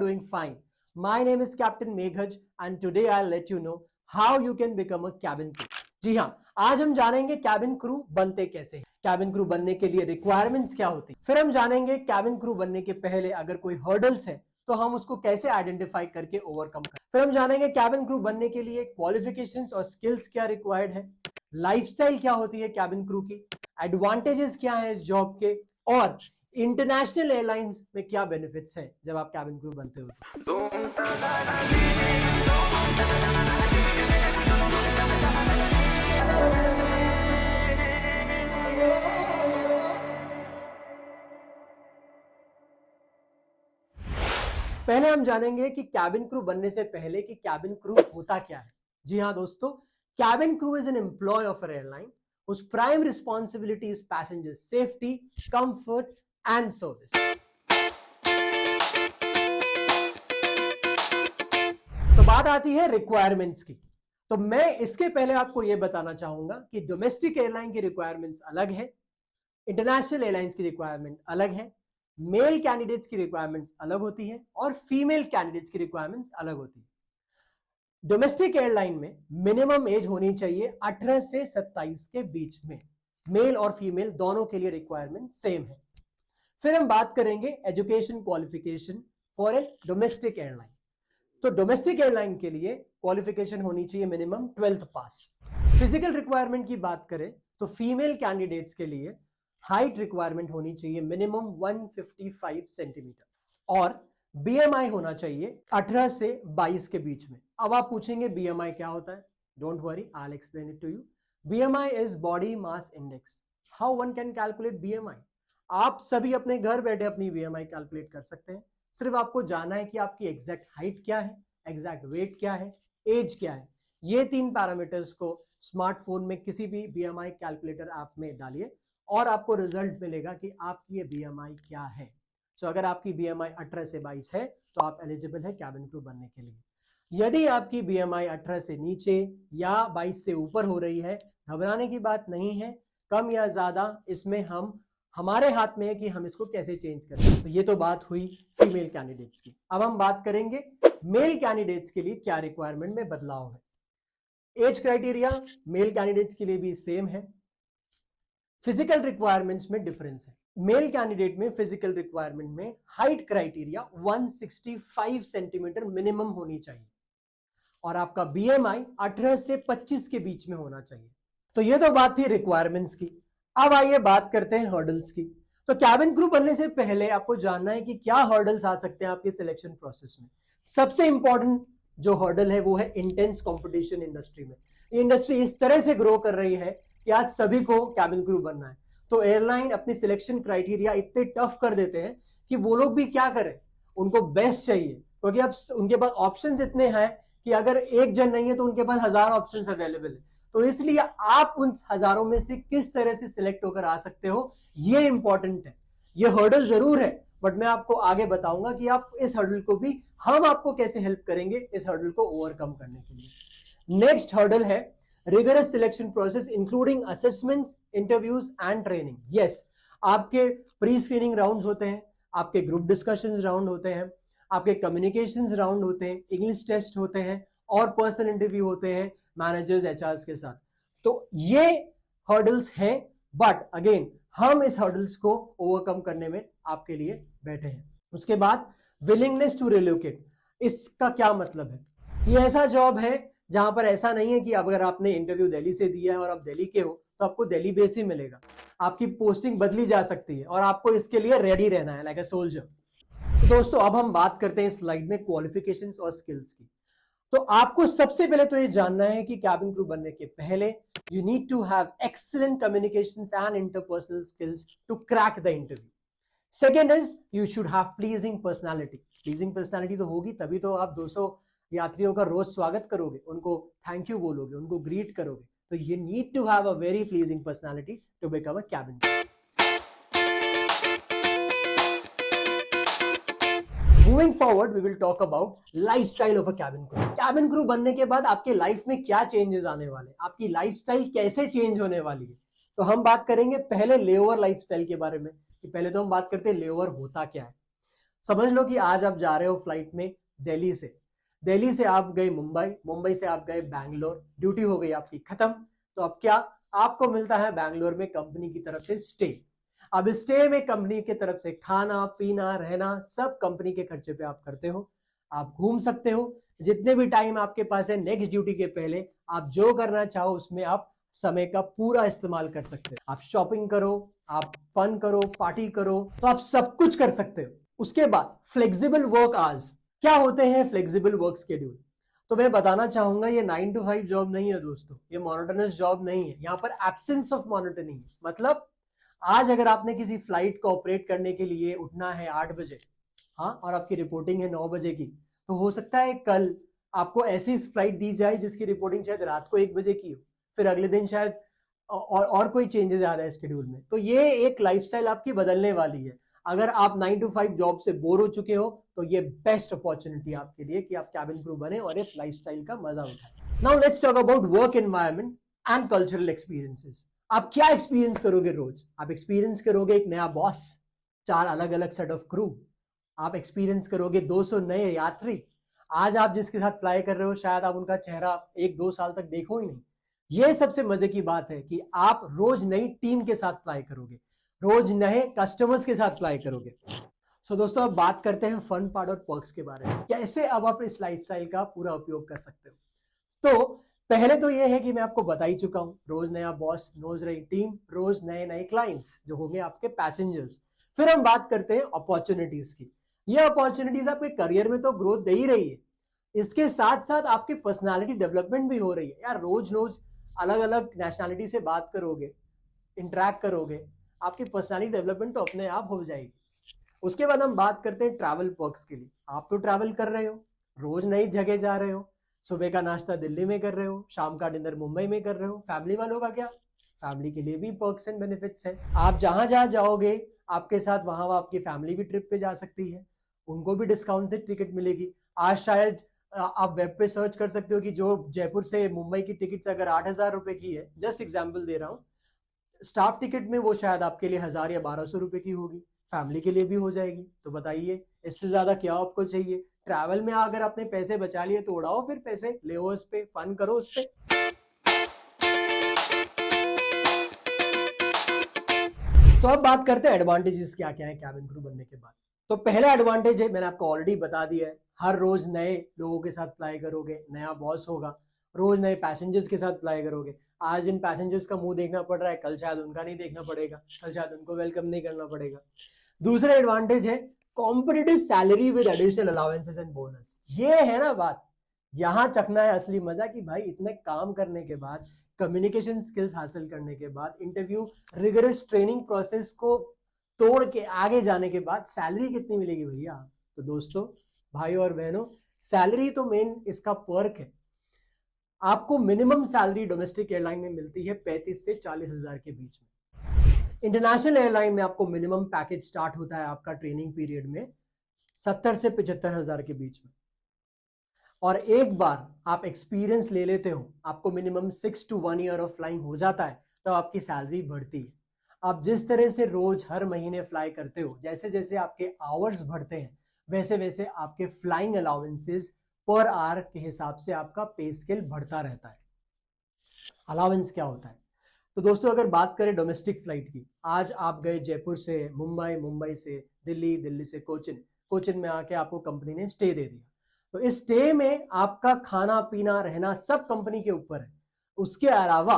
doing fine. My name is Captain Meghaj and today I'll let you know how you can become a cabin crew. जी हाँ, आज हम जानेंगे cabin crew बनते कैसे हैं, cabin crew बनने के लिए रिक्वायरमेंट्स क्या होती है, फिर हम जानेंगे कैबिन क्रू बनने के पहले अगर कोई हर्डल्स है तो हम उसको कैसे आइडेंटिफाई करके ओवरकम करें, फिर हम जानेंगे कैबिन क्रू बनने के लिए क्वालिफिकेशंस और स्किल्स क्या रिक्वायर्ड है, लाइफस्टाइल क्या होती है कैबिन क्रू की, एडवांटेजेस क्या है इस जॉब के और इंटरनेशनल एयरलाइंस में क्या बेनिफिट्स हैं जब आप कैबिन क्रू बनते हो। पहले हम जानेंगे कि कैबिन क्रू बनने से पहले कि कैबिन क्रू होता क्या है। जी हाँ दोस्तों, cabin crew is an employee of a airline whose prime responsibility is passenger safety, comfort and service. तो बात आती है रिक्वायरमेंट्स की। तो मैं इसके पहले आपको यह बताना चाहूंगा कि डोमेस्टिक एयरलाइन की रिक्वायरमेंट्स अलग है, इंटरनेशनल एयरलाइंस की रिक्वायरमेंट अलग है, मेल कैंडिडेट्स की रिक्वायरमेंट्स अलग होती है और फीमेल कैंडिडेट्स की रिक्वायरमेंट्स अलग होती है। डोमेस्टिक एयरलाइन में मिनिमम एज होनी चाहिए 18 से 27 के बीच में, मेल और फीमेल दोनों के लिए रिक्वायरमेंट सेम है। फिर हम बात करेंगे education qualification for a domestic airline. तो डोमेस्टिक एयरलाइन के लिए क्वालिफिकेशन होनी चाहिए मिनिमम 12th पास। फिजिकल रिक्वायरमेंट की बात करें तो फीमेल कैंडिडेट्स के लिए हाइट रिक्वायरमेंट होनी चाहिए मिनिमम 155 सेंटीमीटर और बीएमआई होना चाहिए 18 से 22 के बीच में। अब आप पूछेंगे बीएमआई क्या होता है? Don't worry, I will explain it to you. BMI is body mass index. How one can calculate BMI? आप सभी अपने घर बैठे अपनी बीएमआई कैलकुलेट कर सकते हैं। सिर्फ आपको जानना है कि आपकी एग्जैक्ट हाइट क्या है, एग्जैक्ट वेट क्या है, एज क्या है। ये 3 पैरामीटर्स को स्मार्टफोन में किसी भी बीएमआई कैलकुलेटर ऐप में डालिए और आपको रिजल्ट मिलेगा कि आपकी ये बीएमआई क्या है। तो अगर आपकी बीएमआई 18 से 22 है तो आप एलिजिबल है कैबिन क्रू बनने के लिए। यदि आपकी बीएमआई 18 से नीचे या 22 से ऊपर हो रही है, घबराने की बात नहीं है। कम या ज्यादा इसमें हमारे हाथ में है कि हम इसको कैसे चेंज करें। तो ये तो बात हुई फीमेल कैंडिडेट्स की। अब हम बात करेंगे मेल कैंडिडेट्स के लिए क्या रिक्वायरमेंट में बदलाव है। एज क्राइटेरिया मेल कैंडिडेट्स के लिए भी सेम है। फिजिकल रिक्वायरमेंट्स में डिफरेंस है। मेल कैंडिडेट में फिजिकल रिक्वायरमेंट में हाइट क्राइटेरिया 165 सेंटीमीटर मिनिमम होनी चाहिए और आपका बीएमआई 18 से 25 के बीच में होना चाहिए। तो ये तो बात थी रिक्वायरमेंट्स की। अब आइए बात करते हैं हर्डल्स की। तो कैबिन क्रू बनने से पहले आपको जानना है कि क्या हर्डल्स आ सकते हैं आपके सिलेक्शन प्रोसेस में। सबसे इंपॉर्टेंट जो हर्डल है वो है इंटेंस कंपटीशन इंडस्ट्री में। इंडस्ट्री इस तरह से ग्रो कर रही है कि आज सभी को कैबिन क्रू बनना है। तो एयरलाइन अपनी सिलेक्शन क्राइटेरिया इतने टफ कर देते हैं कि वो लोग भी क्या करें, उनको बेस्ट चाहिए, क्योंकि अब उनके पास ऑप्शंस इतने हैं कि अगर एक जन नहीं है तो उनके पास 1000 ऑप्शंस अवेलेबल है। तो इसलिए आप उन हजारों में से किस तरह से सिलेक्ट होकर आ सकते हो, ये इंपॉर्टेंट है। ये हर्डल जरूर है, बट मैं आपको आगे बताऊंगा कि आप इस हर्डल को भी, हम आपको कैसे हेल्प करेंगे इस हर्डल को ओवरकम करने के लिए। नेक्स्ट हर्डल है rigorous selection process including assessments, interviews and training. Yes, आपके प्री स्क्रीनिंग राउंड्स होते हैं, आपके ग्रुप डिस्कशंस राउंड होते हैं, आपके कम्युनिकेशंस राउंड होते हैं, इंग्लिश टेस्ट होते हैं और पर्सनल इंटरव्यू होते हैं मैनेजर्स एचआरस के साथ। तो ये हर्डल्स हैं, बट अगेन हम इस हर्डल्स को ओवरकम करने में आपके लिए बैठे हैं। उसके बाद विलिंगनेस टू रिलोकेट। इसका क्या मतलब है? ये ऐसा जॉब है जहां पर ऐसा नहीं है कि अगर आपने इंटरव्यू दिल्ली से दिया है और आप दिल्ली के हो तो आपको दिल्ली बेस ही मिलेगा। आपकी पोस्टिंग बदली जा सकती है और आपको इसके लिए रेडी रहना है, लाइक अ सोल्जर। तो दोस्तों अब हम बात करते हैं स्लाइड में क्वालिफिकेशंस और स्किल्स की। तो आपको सबसे पहले तो ये जानना है कि कैबिन क्रू बनने के पहले you need to have excellent communications and interpersonal skills to crack the interview. Second is you should have pleasing personality. Pleasing personality तो होगी तभी तो आप 200 यात्रियों का रोज स्वागत करोगे, उनको थैंक यू बोलोगे, उनको ग्रीट करोगे। तो you need to have a very pleasing personality to become a cabin crew. Moving forward we will talk about lifestyle of a cabin crew. Cabin crew बनने के बाद आपके लाइफ में क्या चेंजेस आने वाले, आपकी लाइफस्टाइल कैसे चेंज होने वाली है। तो हम बात करेंगे पहले लेओवर लाइफस्टाइल के बारे में कि पहले तो हम बात करते हैं लेओवर होता क्या है। समझ लो कि आज आप जा रहे हो फ्लाइट में दिल्ली से आप गए मुंबई, मुंबई से आप गए बैंगलोर, ड्यूटी हो गई आपकी खत्म। तो अब क्या आपको मिलता है बैंगलोर में कंपनी की तरफ से स्टे। अब स्टे में कंपनी की तरफ से खाना पीना रहना सब कंपनी के खर्चे पे आप करते हो। आप घूम सकते हो जितने भी टाइम आपके पास है, नेक्स्ट ड्यूटी के पहले आप जो करना चाहो उसमें आप समय का पूरा इस्तेमाल कर सकते हो। आप शॉपिंग करो, आप फन करो, पार्टी करो, तो आप सब कुछ कर सकते हो। उसके बाद फ्लेक्सिबल वर्क आवर्स, क्या होते हैं फ्लेक्सिबल वर्क शेड्यूल? तो मैं बताना चाहूंगा ये 9 to 5 जॉब नहीं है दोस्तों, ये मोनोटोनस जॉब नहीं है। यहाँ पर एब्सेंस ऑफ मोनोटनी है। मतलब आज अगर आपने किसी फ्लाइट को ऑपरेट करने के लिए उठना है 8 बजे, हाँ, और आपकी रिपोर्टिंग है 9 बजे की, तो हो सकता है कल आपको ऐसी फ्लाइट दी जाए जिसकी रिपोर्टिंग शायद रात को 1 बजे की हो, फिर अगले दिन शायद और कोई चेंजेस आ रहा है शेड्यूल में। तो ये एक लाइफस्टाइल आपकी बदलने वाली है। अगर आप 9 to 5 जॉब से बोर हो चुके हो तो ये बेस्ट अपॉर्चुनिटी आपके लिए कि आप कैबिन क्रू बने और इस लाइफस्टाइल का मजा उठाएं। Now let's talk about work environment and cultural experiences. आप क्या एक्सपीरियंस करोगे रोज? आप एक्सपीरियंस करोगे एक नया बॉस, 4 अलग अलग सेट ऑफ क्रू, आप एक्सपीरियंस करोगे 200 नए यात्री। आज आप जिसके साथ फ्लाई कर रहे हो शायद आप उनका चेहरा 1-2 साल तक देखो ही नहीं। ये सबसे मजे की बात है कि आप रोज नई टीम के साथ फ्लाई करोगे, रोज नए कस्टमर्स के साथ फ्लाई करोगे। सो दोस्तों अब बात करते हैं फन पार्ट और पर्क्स के बारे में, कैसे अब आप इस लाइफस्टाइल का पूरा उपयोग कर सकते हो। तो पहले तो ये है कि मैं आपको बता ही चुका हूं, रोज नया बॉस, रोज नई टीम, रोज नए नए क्लाइंट्स जो होंगे आपके पैसेंजर्स। फिर हम बात करते हैं अपॉर्चुनिटीज की। ये अपॉर्चुनिटीज आपके करियर में तो ग्रोथ दे ही रही है, इसके साथ साथ आपकी पर्सनालिटी डेवलपमेंट भी हो रही है। यार रोज रोज अलग अलग नेशनैलिटी से बात करोगे, इंटरेक्ट करोगे, आपकी पर्सनालिटी डेवलपमेंट तो अपने आप हो जाएगी। उसके बाद हम बात करते हैं ट्रैवल पर्क्स के लिए। आप तो ट्रैवल कर रहे हो, रोज नई जगह जा रहे हो, सुबह का नाश्ता दिल्ली में कर रहे हो, शाम का डिनर मुंबई में कर रहे हो। फैमिली वालों का क्या? फैमिली के लिए भी पर्क्स एंड बेनिफिट्स है। आप जहां जहां जाओगे आपके साथ वहां आपकी फैमिली भी ट्रिप पे जा सकती है, उनको भी डिस्काउंट से टिकट मिलेगी। आज शायद आप वेब पे सर्च कर सकते हो कि जो जयपुर से मुंबई की टिकट अगर 8,000 रुपए की है, जस्ट एग्जाम्पल दे रहा हूँ, स्टाफ टिकट में वो शायद आपके लिए 1,000 या 1,200 रुपए की होगी, फैमिली के लिए भी हो जाएगी। तो बताइए इससे ज्यादा क्या आपको चाहिए? ट्रैवल में अगर आपने पैसे बचा लिए तो उड़ाओ फिर पैसे, ले उस पे, फन करो उस पे। तो अब बात करते हैं एडवांटेजेस क्या क्या है कैबिन क्रू बनने के बाद। तो पहला एडवांटेज है, मैंने आपको ऑलरेडी बता दिया है, हर रोज नए लोगों के साथ फ्लाई करोगे, नया बॉस होगा, रोज नए पैसेंजर्स के साथ फ्लाई करोगे। आज इन पैसेंजर्स का मुंह देखना पड़ रहा है, कल शायद उनका नहीं देखना पड़ेगा, कल शायद उनको वेलकम नहीं करना पड़ेगा। दूसरा एडवांटेज है competitive salary with additional allowances and bonus. ये है ना बात, यहां चखना है असली मजा कि भाई इतने काम करने के बाद, कम्युनिकेशन स्किल्स हासिल करने के बाद, इंटरव्यू रिगरस ट्रेनिंग प्रोसेस को तोड़ के आगे जाने के बाद सैलरी कितनी मिलेगी भैया? तो दोस्तों, भाई और बहनों, सैलरी तो मेन इसका पर्क है। आपको मिनिमम सैलरी डोमेस्टिक एयरलाइन में मिलती है 35 से 40,000 के बीच में। इंटरनेशनल एयरलाइन में आपको मिनिमम पैकेज स्टार्ट होता है आपका ट्रेनिंग पीरियड में 70 से 75,000 के बीच में। और एक बार आप एक्सपीरियंस ले लेते हो, आपको minimum 6 to 1 year of flying हो जाता है, तो आपकी सैलरी बढ़ती है। आप जिस तरह से रोज हर महीने फ्लाई करते हो, जैसे जैसे आपके आवर्स बढ़ते हैं वैसे वैसे आपके फ्लाइंग अलाउंसेस पर आवर के हिसाब से आपका पे स्केल बढ़ता रहता है। अलाउंस क्या होता है? तो दोस्तों अगर बात करें डोमेस्टिक फ्लाइट की, आज आप गए जयपुर से मुंबई, मुंबई से दिल्ली, दिल्ली से कोचिन, कोचिन में आके आपको कंपनी ने स्टे दे दिया। तो इस स्टे में आपका खाना पीना रहना सब कंपनी के ऊपर है। उसके अलावा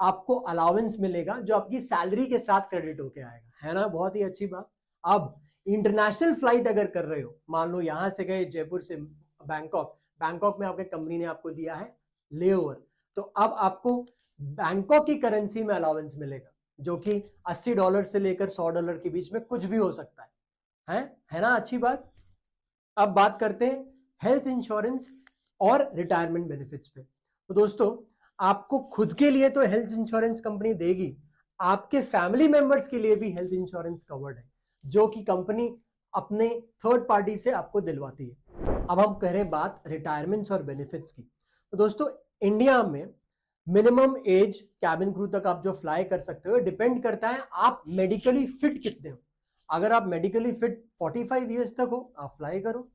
आपको अलाउंस मिलेगा जो आपकी सैलरी के साथ क्रेडिट होके आएगा, है ना? बहुत ही अच्छी बात। अब इंटरनेशनल फ्लाइट अगर कर रहे हो, मान लो यहां से गए जयपुर से बैंकॉक, बैंकॉक में आपके कंपनी ने आपको दिया है लेओवर, तो अब आपको बैंकॉक की करेंसी में अलाउंस मिलेगा जो कि $80 से लेकर $100 के बीच में कुछ भी हो सकता है ना? अच्छी बात। अब बात करते हैं हेल्थ इंश्योरेंस और रिटायरमेंट बेनिफिट्स पे। तो दोस्तों आपको खुद के लिए तो हेल्थ इंश्योरेंस कंपनी देगी, आपके फैमिली मेंबर्स के लिए भी हेल्थ इंश्योरेंस कवर्ड है जो कि कंपनी अपने थर्ड पार्टी से आपको दिलवाती है। अब हम कह रहे बात रिटायरमेंट्स और बेनिफिट्स की। तो दोस्तों इंडिया में मिनिमम एज कैबिन क्रू तक आप जो फ्लाई कर सकते हो डिपेंड करता है आप मेडिकली फिट कितने हो। अगर आप मेडिकली फिट 45 ईयर्स तक हो, आप फ्लाई करो।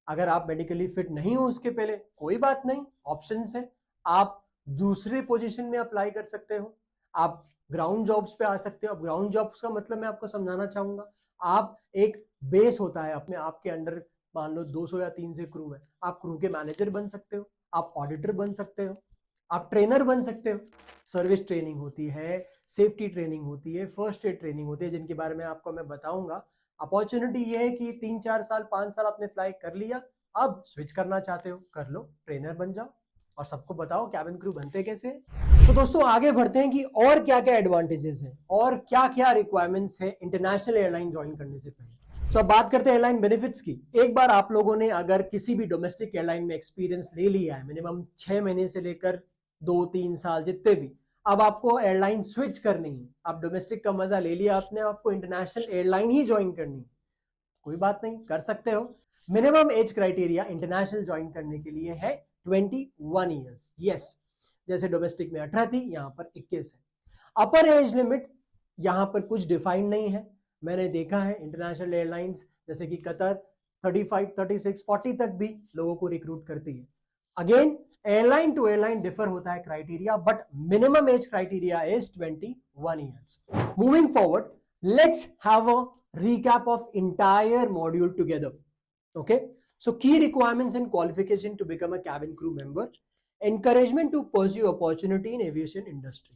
अगर आप मेडिकली फिट नहीं हो उसके पहले, कोई बात नहीं, ऑप्शंस है। आप दूसरे पोजीशन में अप्लाई कर सकते हो, आप ग्राउंड जॉब्स पे आ सकते हो। अब ग्राउंड जॉब्स का मतलब मैं आपको समझाना चाहूंगा, आप एक बेस होता है अपने आपके अंडर, मान लो 200 या 300 क्रू है, आप क्रू के मैनेजर बन सकते हो, आप ऑडिटर बन सकते हो, आप ट्रेनर बन सकते हो। सर्विस ट्रेनिंग होती है, सेफ्टी ट्रेनिंग होती है, फर्स्ट एड ट्रेनिंग होती है, जिनके बारे में आपको मैं बताऊंगा। अपॉर्चुनिटी ये है कि 3-4 साल 5 साल आपने फ्लाई कर लिया, अब स्विच करना चाहते हो कर लो, ट्रेनर बन जाओ और सबको बताओ कैबिन क्रू बनते कैसे हैं। तो दोस्तों आगे बढ़ते हैं कि और क्या क्या एडवांटेजेस हैं और क्या क्या रिक्वायरमेंट्स है इंटरनेशनल एयरलाइन ज्वाइन करने से पहले। तो अब बात करते हैं एयरलाइन बेनिफिट्स की। एक बार आप लोगों ने अगर किसी भी डोमेस्टिक एयरलाइन में एक्सपीरियंस ले लिया है, मिनिमम 6 महीने से लेकर 2-3 साल जितने भी, अब आपको एयरलाइन स्विच करनी है। आप डोमेस्टिक का मजा ले लिया आपने, आपको इंटरनेशनल एयरलाइन ही ज्वाइन करनी है, कोई बात नहीं, कर सकते हो। Minimum age criteria international join करने के लिए है 21 ईयर्स। यस, जैसे डोमेस्टिक में 18 थी, यहां पर 21 है। अपर एज लिमिट यहां पर कुछ डिफाइंड नहीं है। मैंने देखा है इंटरनेशनल एयरलाइंस जैसे कि कतर 35, 36, 40 तक भी लोगों को रिक्रूट करती है। Again airline to airline differ होता है criteria, but minimum age criteria is 21 years. Moving forward, let's have a recap of entire module together. Okay, so key requirements and qualification to become a cabin crew member, encouragement to pursue opportunity in aviation industry.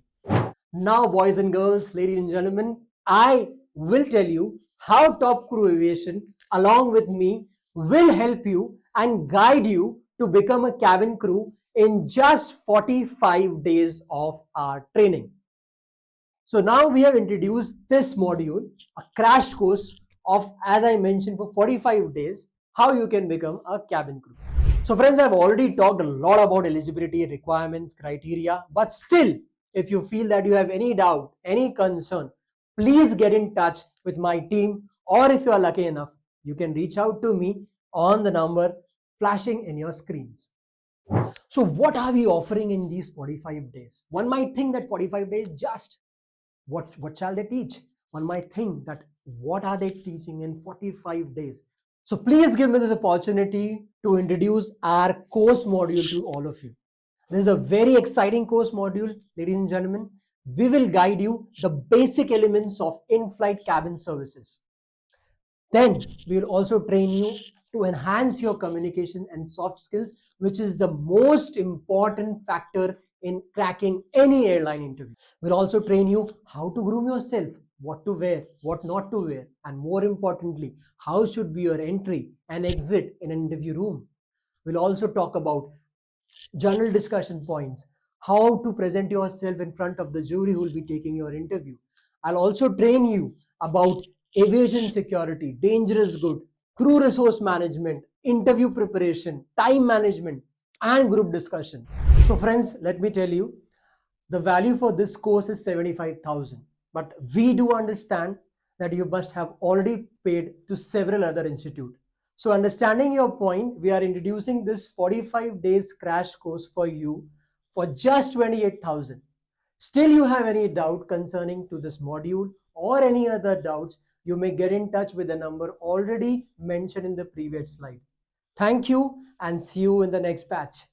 Now boys and girls, ladies and gentlemen, I will tell you how Top Crew Aviation along with me will help you and guide you to become a cabin crew in just 45 days of our training. So now we have introduced this module, a crash course of, as I mentioned, for 45 days, how you can become a cabin crew. So friends, I've already talked a lot about eligibility, requirements, criteria, but still, if you feel that you have any doubt, any concern, please get in touch with my team, or if you are lucky enough, you can reach out to me on the number flashing in your screens. So what are we offering in these 45 days? One might think that 45 days just what shall they teach? One might think that what are they teaching in 45 days? So please give me this opportunity to introduce our course module to all of you. This is a very exciting course module, ladies and gentlemen. We will guide you the basic elements of in-flight cabin services. Then we will also train you to enhance your communication and soft skills, which is the most important factor in cracking any airline interview. We'll also train you how to groom yourself, what to wear, what not to wear, and more importantly, how should be your entry and exit in an interview room. We'll also talk about general discussion points, how to present yourself in front of the jury who will be taking your interview. I'll also train you about aviation security, dangerous good, crew resource management, interview preparation, time management, and group discussion. So friends, let me tell you, the value for this course is 75,000, but we do understand that you must have already paid to several other institutes. So understanding your point, we are introducing this 45 days crash course for you for just 28,000. Still you have any doubt concerning to this module or any other doubts, you may get in touch with the number already mentioned in the previous slide. Thank you and see you in the next batch.